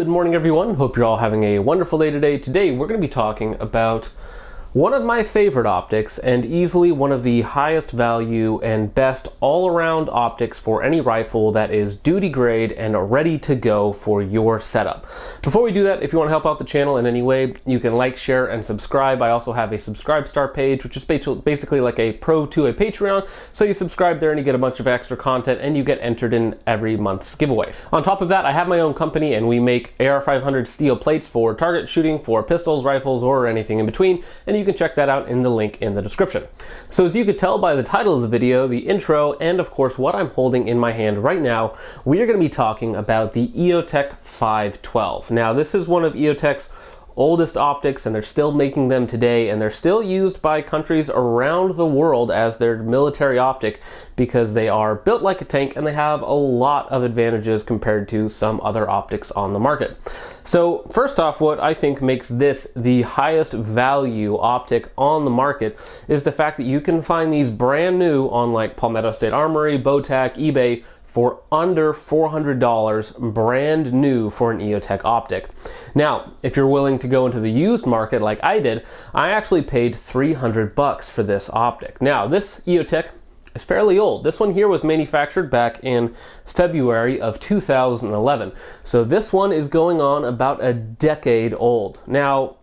Good morning, everyone. Hope you're all having a wonderful day today. Today, we're going to be talking about one of my favorite optics and easily one of the highest value and best all-around optics for any rifle that is duty grade and ready to go for your setup. Before we do that, if you want to help out the channel in any way, you can like, share, and subscribe. I also have a subscribe star page, which is basically like a pro to a Patreon. So you subscribe there and you get a bunch of extra content and you get entered in every month's giveaway. On top of that, I have my own company and we make AR500 steel plates for target shooting, for pistols, rifles, or anything in between. And you can check that out in the link in the description. So as you could tell by the title of the video, the intro, and of course what I'm holding in my hand right now, we are going to be talking about the Eotech 512. Now this is one of Eotech's oldest optics and they're still making them today, and they're still used by countries around the world as their military optic because they are built like a tank and they have a lot of advantages compared to some other optics on the market. So first off, what I think makes this the highest value optic on the market is the fact that you can find these brand new on like Palmetto State Armory, Bowtac, eBay for under $400 brand new for an Eotech optic. Now, if you're willing to go into the used market like I did, I actually paid $300 for this optic. Now, this Eotech is fairly old. This one here was manufactured back in February of 2011. So this one is going on about a decade old. Now,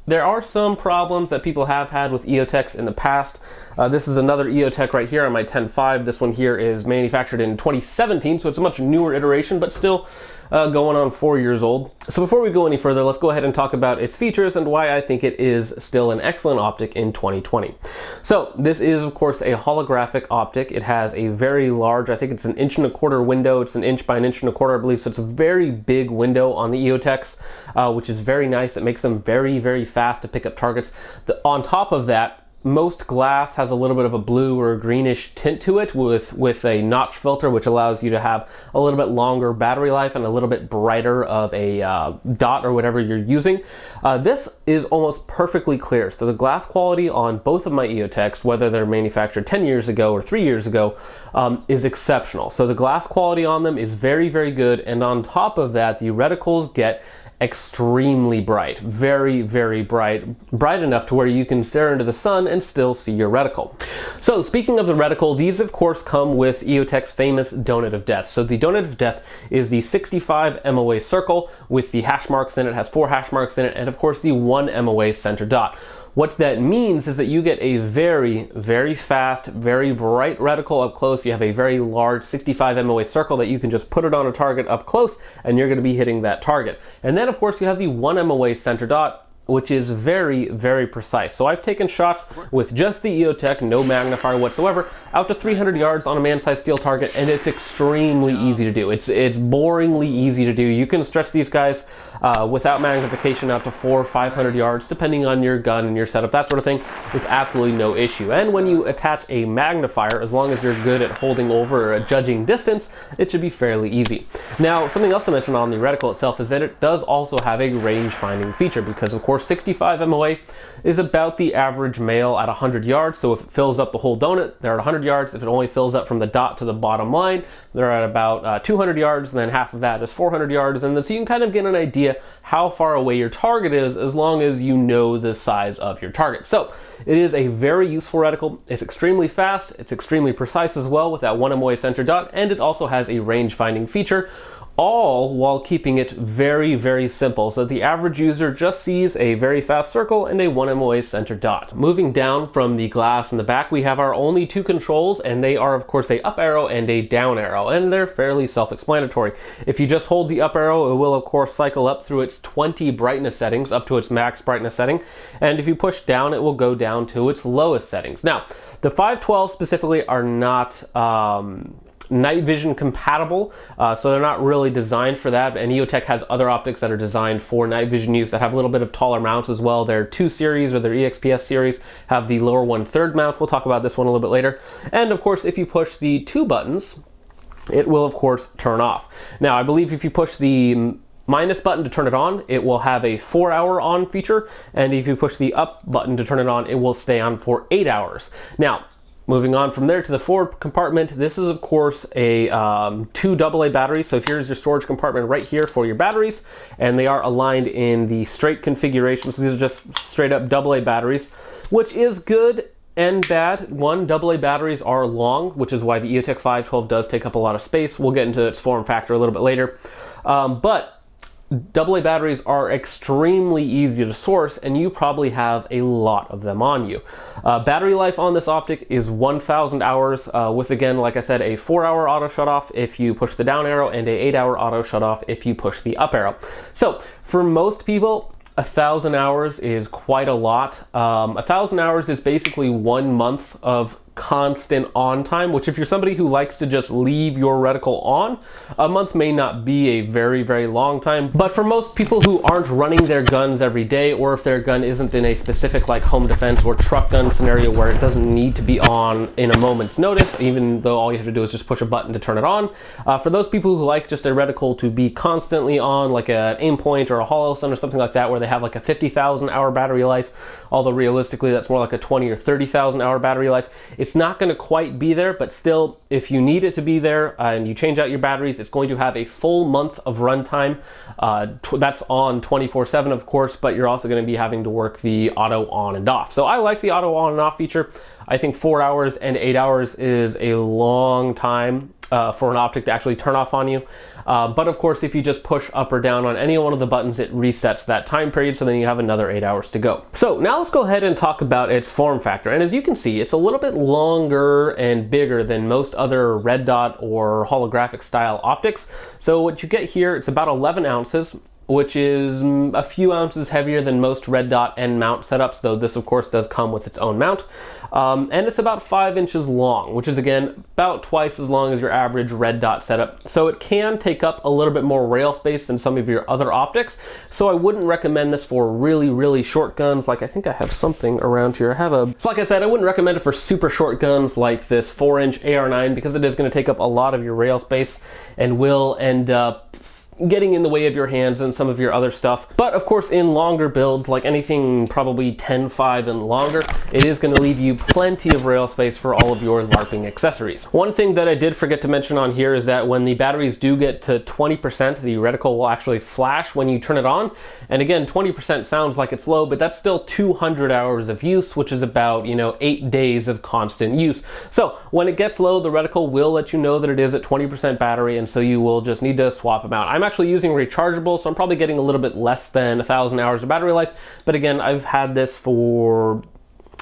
there are some problems that people have had with Eotechs in the past. This is another Eotech right here on my 10.5. This one here is manufactured in 2017, so it's a much newer iteration, but still going on 4 years old. So before we go any further, let's go ahead and talk about its features and why I think it is still an excellent optic in 2020. So this is, of course, a holographic optic. It has a very large, I think it's an 1.25 inch window. It's an inch by 1.25 inch, I believe. So it's a very big window on the Eotechs, which is very nice. It makes them very, very fast to pick up targets. On top of that, most glass has a little bit of a blue or a greenish tint to it with a notch filter, which allows you to have a little bit longer battery life and a little bit brighter of a dot or whatever you're using. This is almost perfectly clear. So the glass quality on both of my Eotechs, whether they're manufactured 10 years ago or 3 years ago, is exceptional. So the glass quality on them is very, very good. And on top of that, the reticles get extremely bright, very, very bright enough to where you can stare into the sun and still see your reticle. So speaking of the reticle, these of course come with Eotech's famous donut of death. So the donut of death is the 65 MOA circle with the hash marks in it. It has 4 hash marks in it, and of course the 1 MOA center dot. What that means is that you get a very, very fast, very bright reticle up close. You have a very large 65 MOA circle that you can just put it on a target up close and you're going to be hitting that target. And then of course you have the 1 MOA center dot, which is very, very precise. So I've taken shots with just the Eotech, no magnifier whatsoever, out to 300 yards on a man-sized steel target, and it's extremely easy to do. It's boringly easy to do. You can stretch these guys without magnification out to 400 or 500 yards, depending on your gun and your setup, that sort of thing, with absolutely no issue. And when you attach a magnifier, as long as you're good at holding over or judging distance, it should be fairly easy. Now, something else to mention on the reticle itself is that it does also have a range finding feature, because of course 65 MOA is about the average male at 100 yards. So if it fills up the whole donut, they're at 100 yards. If it only fills up from the dot to the bottom line, they're at about 200 yards, and then half of that is 400 yards. And so you can kind of get an idea how far away your target is as long as you know the size of your target. So it is a very useful reticle. It's extremely fast. It's extremely precise as well with that 1 MOA center dot, and it also has a range finding feature, all while keeping it very, very simple, so the average user just sees a very fast circle and a 1 MOA center dot. Moving down from the glass in the back, we have our only 2 controls, and they are of course a up arrow and a down arrow, and they're fairly self-explanatory. If you just hold the up arrow, it will of course cycle up through its 20 brightness settings up to its max brightness setting, and if you push down, it will go down to its lowest settings. Now, the 512 specifically are not night vision compatible, so they're not really designed for that, and Eotech has other optics that are designed for night vision use that have a little bit of taller mounts as well. Their 2 series or their EXPS series have the lower 1/3 mount. We'll talk about this one a little bit later. And of course, if you push the 2 buttons, it will of course turn off. Now, I believe if you push the minus button to turn it on, it will have a 4-hour on feature, and if you push the up button to turn it on, it will stay on for 8 hours. Now, Moving on from there to the forward compartment, this is of course a 2 AA batteries. So here's your storage compartment right here for your batteries, and they are aligned in the straight configuration. So these are just straight up AA batteries, which is good and bad. One, AA batteries are long, which is why the Eotech 512 does take up a lot of space. We'll get into its form factor a little bit later. But AA batteries are extremely easy to source, and you probably have a lot of them on you. Battery life on this Optic is 1,000 hours with, again, like I said, a 4-hour auto shut-off if you push the down arrow and a 8-hour auto shut-off if you push the up arrow. So for most people, 1,000 hours is quite a lot. 1,000 hours is basically 1 month of constant on time, which if you're somebody who likes to just leave your reticle on, a month may not be a very, very long time. But for most people who aren't running their guns every day, or if their gun isn't in a specific like home defense or truck gun scenario where it doesn't need to be on in a moment's notice, even though all you have to do is just push a button to turn it on, for those people who like just a reticle to be constantly on, like an aim point or a hollow sun or something like that, where they have like a 50,000 hour battery life, although realistically that's more like a 20 or 30,000 hour battery life. It's not going to quite be there, but still, if you need it to be there and you change out your batteries, it's going to have a full month of runtime. That's on 24/7, of course, but you're also going to be having to work the auto on and off. So I like the auto on and off feature. I think 4 hours and 8 hours is a long time for an Optic to actually turn off on you. But of course, if you just push up or down on any one of the buttons, it resets that time period, so then you have another 8 hours to go. So now let's go ahead and talk about its form factor. And as you can see, it's a little bit longer and bigger than most other red dot or holographic style optics. So what you get here, it's about 11 ounces, which is a few ounces heavier than most red dot and mount setups, though this of course does come with its own mount. And it's about 5 inches long, which is again about twice as long as your average red dot setup. So it can take up a little bit more rail space than some of your other optics. So I wouldn't recommend this for really, really short guns. Like I think I have something around here. So like I said, I wouldn't recommend it for super short guns like this 4-inch AR9, because it is going to take up a lot of your rail space and will end up getting in the way of your hands and some of your other stuff. But of course, in longer builds, like anything probably 10.5 and longer, it is going to leave you plenty of rail space for all of your LARPing accessories. One thing that I did forget to mention on here is that when the batteries do get to 20%, the reticle will actually flash when you turn it on. And again, 20% sounds like it's low, but that's still 200 hours of use, which is about, 8 days of constant use. So when it gets low, the reticle will let you know that it is at 20% battery, and so you will just need to swap them out. I'm actually using rechargeable, so I'm probably getting a little bit less than 1,000 hours of battery life. But again, I've had this for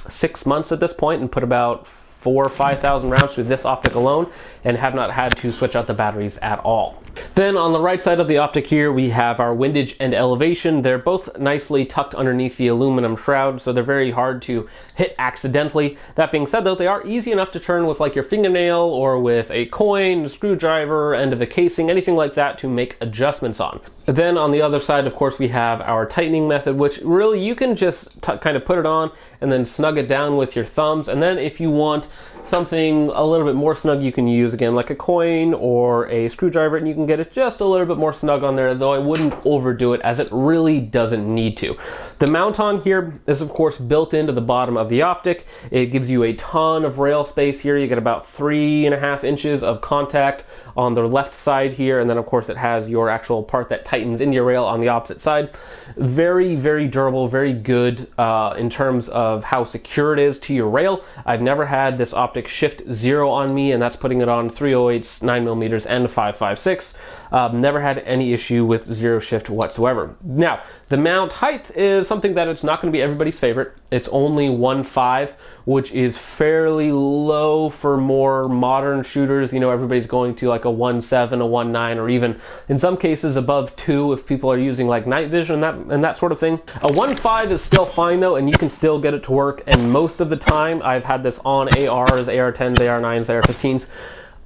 6 months at this point and put about 4,000 or 5,000 rounds through this optic alone, and have not had to switch out the batteries at all. Then on the right side of the optic here, we have our windage and elevation. They're both nicely tucked underneath the aluminum shroud, so they're very hard to hit accidentally. That being said though, they are easy enough to turn with like your fingernail or with a coin, a screwdriver, end of a casing, anything like that to make adjustments on. Then on the other side, of course, we have our tightening method, which really you can just kind of put it on and then snug it down with your thumbs. And then if you want something a little bit more snug, you can use again like a coin or a screwdriver, and you can get it just a little bit more snug on there, though I wouldn't overdo it as it really doesn't need to. The mount on here is of course built into the bottom of the optic. It gives you a ton of rail space here. You get about 3.5 inches of contact on the left side here, and then of course it has your actual part that tightens into your rail on the opposite side. Very, very durable, very good in terms of how secure it is to your rail. I've never had this optic shift 0 on me, and that's putting it on 308s, 9mm, and 5.56. Never had any issue with 0 shift whatsoever. Now, the mount height is something that it's not going to be everybody's favorite. It's only 1.5, which is fairly low for more modern shooters. Everybody's going to like a 1.7, a 1.9, or even in some cases above 2 if people are using like night vision and that sort of thing. A 1.5 is still fine though, and you can still get it to work. And most of the time I've had this on ARs, AR-10s, AR-9s, AR-15s.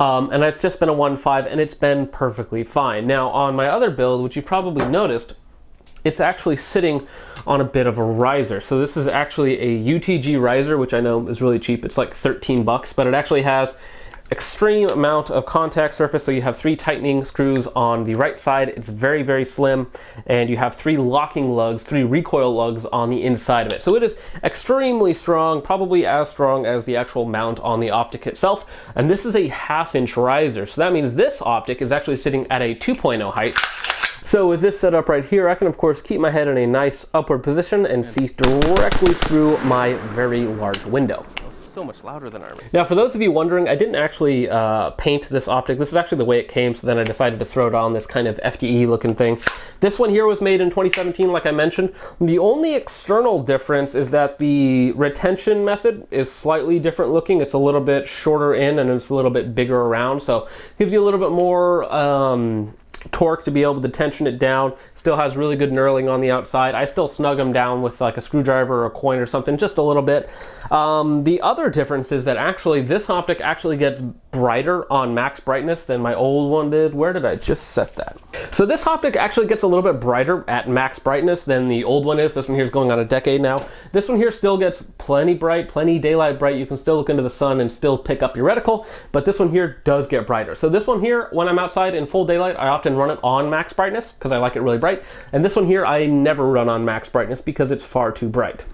And it's just been a 1.5, and it's been perfectly fine. Now on my other build, which you probably noticed, it's actually sitting on a bit of a riser. So this is actually a UTG riser, which I know is really cheap. It's like 13 bucks, but it actually has extreme amount of contact surface. So you have 3 tightening screws on the right side. It's very, very slim. And you have 3 locking lugs, 3 recoil lugs on the inside of it. So it is extremely strong, probably as strong as the actual mount on the Optic itself. And this is a 1/2 inch riser. So that means this Optic is actually sitting at a 2.0 height. So with this setup right here, I can of course keep my head in a nice upward position and see directly through my very large window. So much louder than ours. Now, for those of you wondering, I didn't actually paint this Optic. This is actually the way it came, so then I decided to throw it on this kind of FDE looking thing. This one here was made in 2017, like I mentioned. The only external difference is that the retention method is slightly different looking. It's a little bit shorter in and it's a little bit bigger around, so it gives you a little bit more torque to be able to tension it down. Still has really good knurling on the outside. I still snug them down with like a screwdriver or a coin or something, just a little bit. The other difference is that actually this Optic actually gets brighter on max brightness than my old one did. Where did I just set that? So this Optic actually gets a little bit brighter at max brightness than the old one is. This one here is going on a decade now. This one here still gets plenty bright, plenty daylight bright. You can still look into the sun and still pick up your reticle, but this one here does get brighter. So this one here, when I'm outside in full daylight, I often run it on max brightness because I like it really bright. And this one here, I never run on max brightness because it's far too bright.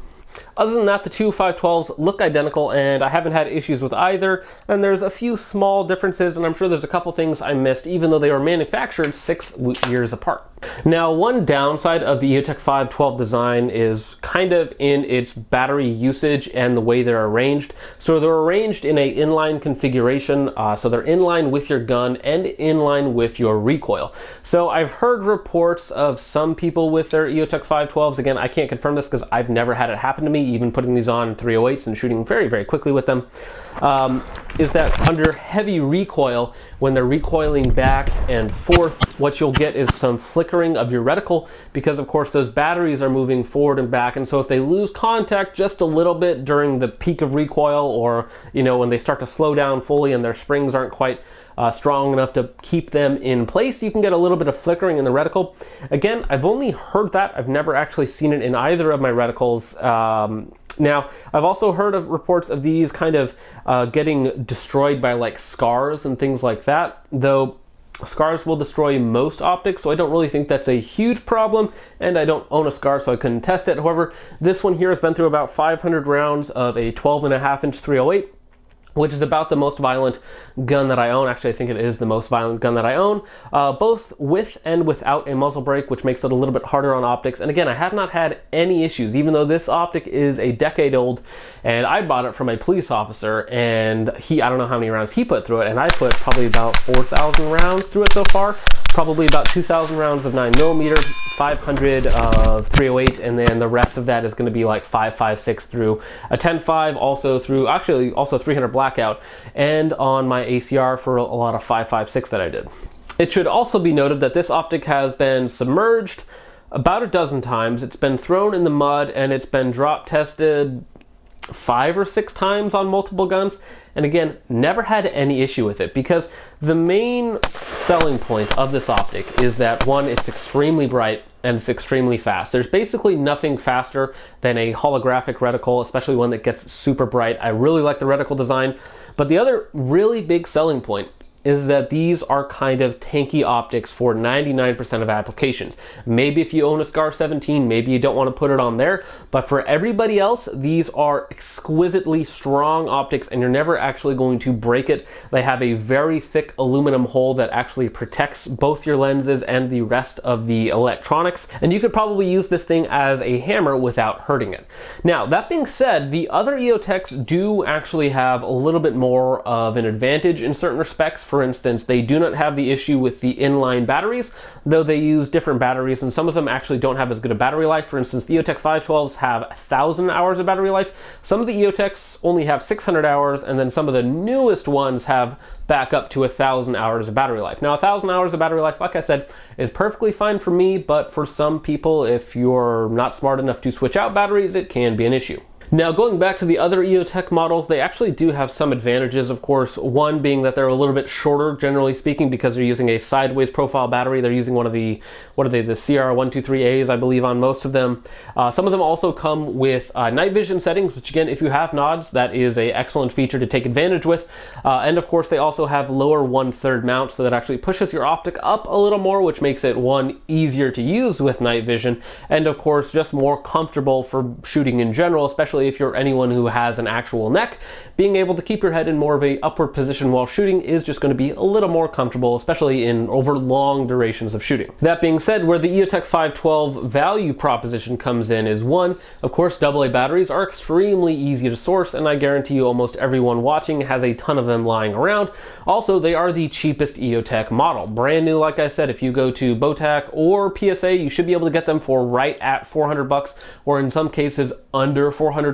Other than that, the two 512s look identical, and I haven't had issues with either. And there's a few small differences, and I'm sure there's a couple things I missed, even though they were manufactured 6 years apart. Now, one downside of the Eotech 512 design is kind of in its battery usage and the way they're arranged. So they're arranged in a inline configuration, so they're in line with your gun and in line with your recoil. So I've heard reports of some people with their Eotech 512s, again, I can't confirm this because I've never had it happen to me, even putting these on 308s and shooting very, very quickly with them, is that under heavy recoil, when they're recoiling back and forth, what you'll get is some flickering of your reticle because, of course, those batteries are moving forward and back. And so if they lose contact just a little bit during the peak of recoil, or, you know, when they start to slow down fully and their springs aren't quite strong enough to keep them in place, you can get a little bit of flickering in the reticle. Again, I've only heard that. I've never actually seen it in either of my reticles. Now, I've also heard of reports of these kind of getting destroyed by like scars and things like that, though scars will destroy most optics, so I don't really think that's a huge problem, and I don't own a scar, so I couldn't test it. However, this one here has been through about 500 rounds of a 12.5-inch 308, which is about the most violent gun that I own. Actually, I think it is the most violent gun that I own, both with and without a muzzle brake, which makes it a little bit harder on optics. And again, I have not had any issues, even though this Optic is a decade old, and I bought it from a police officer, and I don't know how many rounds he put through it, and I put probably about 4,000 rounds through it so far. Probably about 2,000 rounds of 9mm, 500 of 308, and then the rest of that is going to be like 5.56 through a 10.5, also 300 blackout, and on my ACR for a lot of 5.56 that I did. It should also be noted that this Optic has been submerged about a dozen times. It's been thrown in the mud, and it's been drop tested 5 or 6 times on multiple guns, and again, never had any issue with it, because the main selling point of this Optic is that, one, it's extremely bright and it's extremely fast. There's basically nothing faster than a holographic reticle, especially one that gets super bright. I really like the reticle design, but the other really big selling point is that these are kind of tanky optics for 99% of applications. Maybe if you own a Scar 17, maybe you don't want to put it on there, but for everybody else, these are exquisitely strong optics, and you're never actually going to break it. They have a very thick aluminum hull that actually protects both your lenses and the rest of the electronics, and you could probably use this thing as a hammer without hurting it. Now, that being said, the other Eotechs do actually have a little bit more of an advantage in certain respects. For instance, they do not have the issue with the inline batteries, though they use different batteries, and some of them actually don't have as good a battery life. For instance, the Eotech 512s have 1,000 hours of battery life. Some of the Eotechs only have 600 hours, and then some of the newest ones have back up to 1,000 hours of battery life. Now, 1,000 hours of battery life, like I said, is perfectly fine for me, but for some people, if you're not smart enough to switch out batteries, it can be an issue. Now, going back to the other Eotech models, they actually do have some advantages, of course. One being that they're a little bit shorter, generally speaking, because they're using a sideways profile battery. They're using one of the, what are they, the CR123As, I believe, on most of them. Some of them also come with night vision settings, which again, if you have nods, that is an excellent feature to take advantage with. And of course, they also have lower 1/3 mounts, so that actually pushes your optic up a little more, which makes it, one, easier to use with night vision, and of course, just more comfortable for shooting in general, especially if you're anyone who has an actual neck. Being able to keep your head in more of a upward position while shooting is just going to be a little more comfortable, especially in over long durations of shooting. That being said, where the Eotech 512 value proposition comes in is, one, of course, AA batteries are extremely easy to source, and I guarantee you almost everyone watching has a ton of them lying around. Also, they are the cheapest Eotech model. Brand new, like I said, if you go to Bowtac or PSA, you should be able to get them for right at $400, or in some cases under $400.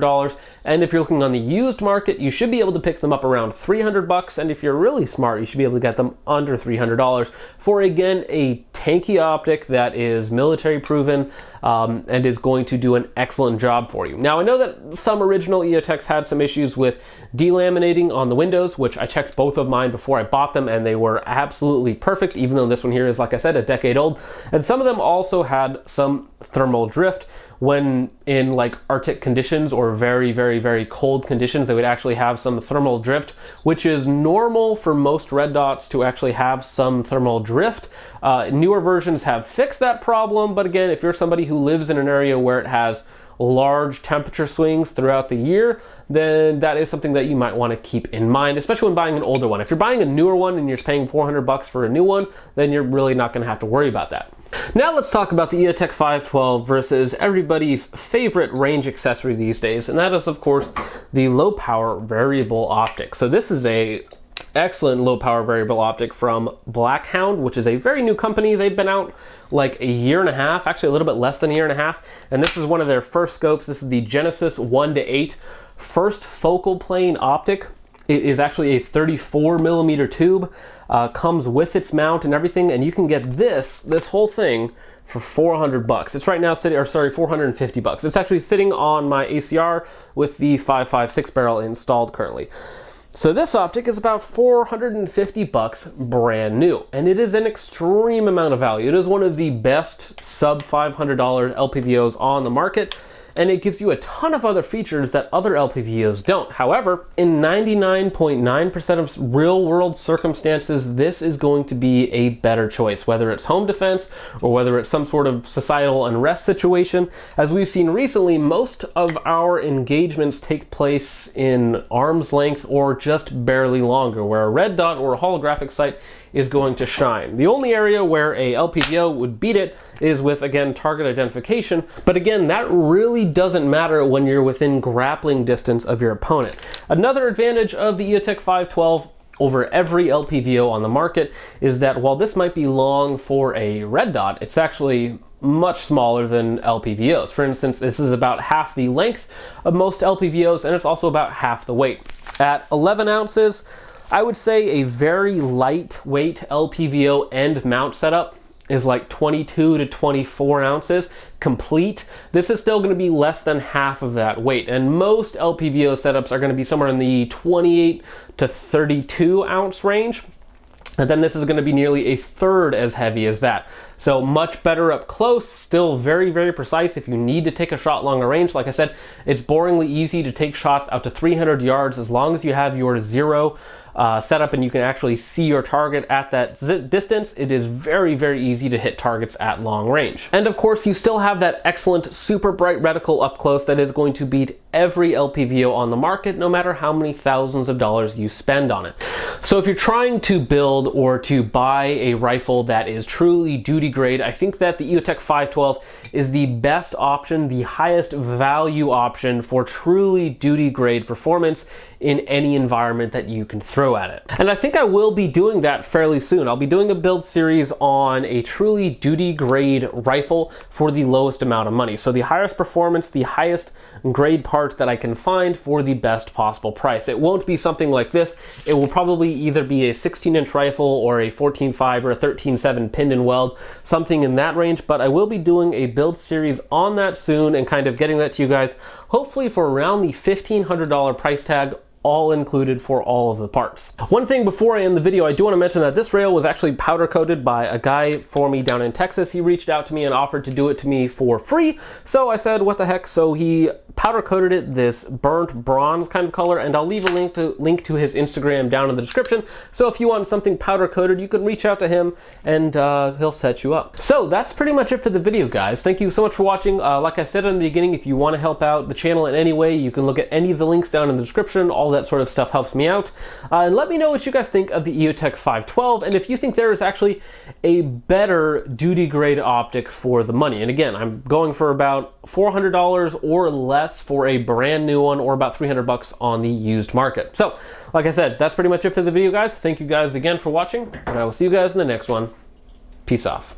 And if you're looking on the used market, you should be able to pick them up around $300. And if you're really smart, you should be able to get them under $300 for, again, a tanky optic that is military proven and is going to do an excellent job for you. Now, I know that some original Eotechs had some issues with delaminating on the windows, which I checked both of mine before I bought them, and they were absolutely perfect, even though this one here is, like I said, a decade old. And some of them also had some thermal drift. When in like Arctic conditions or very, very, very cold conditions, they would actually have some thermal drift, which is normal for most red dots to actually have some thermal drift. Newer versions have fixed that problem, but again, if you're somebody who lives in an area where it has large temperature swings throughout the year, then that is something that you might want to keep in mind, especially when buying an older one. If you're buying a newer one and you're paying $400 for a new one, then you're really not going to have to worry about that. Now let's talk about the Eotech 512 versus everybody's favorite range accessory these days, and that is, of course, the low power variable optic. So this is a excellent low power variable optic from Blackhound, which is a very new company. They've been out like a year and a half, actually a little bit less than a year and a half, and this is one of their first scopes. This is the Genesis 1:8 first focal plane optic. It is actually a 34mm tube, comes with its mount and everything, and you can get this whole thing for $400. It's right now sitting, or sorry, $450. It's actually sitting on my ACR with the 5.56 barrel installed currently. So this optic is about $450 brand new, and it is an extreme amount of value. It is one of the best sub $500 LPVOs on the market, and it gives you a ton of other features that other LPVOs don't. However, in 99.9% of real-world circumstances, this is going to be a better choice, whether it's home defense or whether it's some sort of societal unrest situation. As we've seen recently, most of our engagements take place in arm's length or just barely longer, where a red dot or a holographic sight is going to shine. The only area where a LPVO would beat it is with, again, target identification, but again, that really doesn't matter when you're within grappling distance of your opponent. Another advantage of the Eotech 512 over every LPVO on the market is that while this might be long for a red dot, it's actually much smaller than LPVOs. For instance, this is about half the length of most LPVOs, and it's also about half the weight. At 11 ounces, I would say a very lightweight LPVO end mount setup is like 22 to 24 ounces complete. This is still going to be less than half of that weight, and most LPVO setups are going to be somewhere in the 28 to 32 ounce range. And then this is going to be nearly a third as heavy as that. So much better up close, still very, very precise if you need to take a shot longer range. Like I said, it's boringly easy to take shots out to 300 yards as long as you have your zero setup and you can actually see your target at that distance. It is very, very easy to hit targets at long range. And of course, you still have that excellent super bright reticle up close that is going to beat every LPVO on the market, no matter how many thousands of dollars you spend on it. So if you're trying to build or to buy a rifle that is truly duty grade, I think that the Eotech 512 is the best option, the highest value option for truly duty grade performance in any environment that you can throw at it. And I think I will be doing that fairly soon. I'll be doing a build series on a truly duty grade rifle for the lowest amount of money. So the highest performance, the highest grade parts that I can find for the best possible price. It won't be something like this. It will probably either be a 16-inch rifle or a 14.5 or a 13.7 pinned and weld, something in that range, but I will be doing a build series on that soon and kind of getting that to you guys, hopefully for around the $1,500 price tag, all included for all of the parts. One thing before I end the video, I do want to mention that this rail was actually powder coated by a guy for me down in Texas. He reached out to me and offered to do it to me for free. So I said, what the heck? So he powder coated it this burnt bronze kind of color, and I'll leave a link to his Instagram down in the description. So if you want something powder coated, you can reach out to him and he'll set you up. So that's pretty much it for the video, guys. Thank you so much for watching. Like I said in the beginning, if you want to help out the channel in any way, you can look at any of the links down in the description. All that sort of stuff helps me out. And let me know what you guys think of the Eotech 512, and if you think there is actually a better duty grade optic for the money. And again, I'm going for about $400 or less for a brand new one, or about 300 bucks on the used market. So, like I said, that's pretty much it for the video, guys. Thank you guys again for watching, and I will see you guys in the next one. Peace off.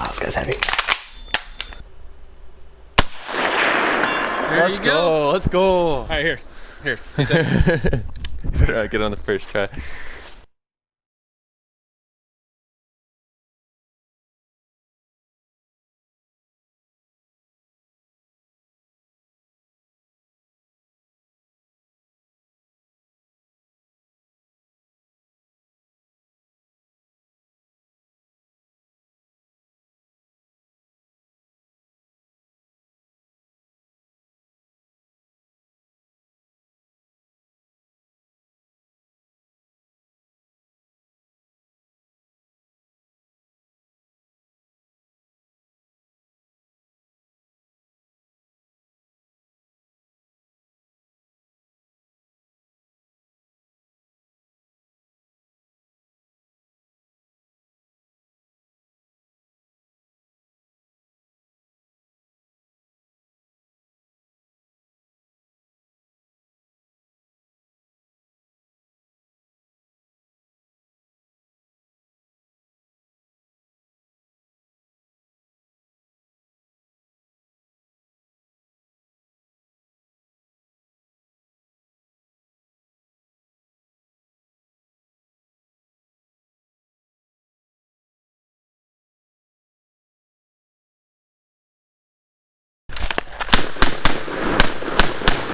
Oh, this guy's heavy. Let's go. Let's go. All right, here. Better get on the first try.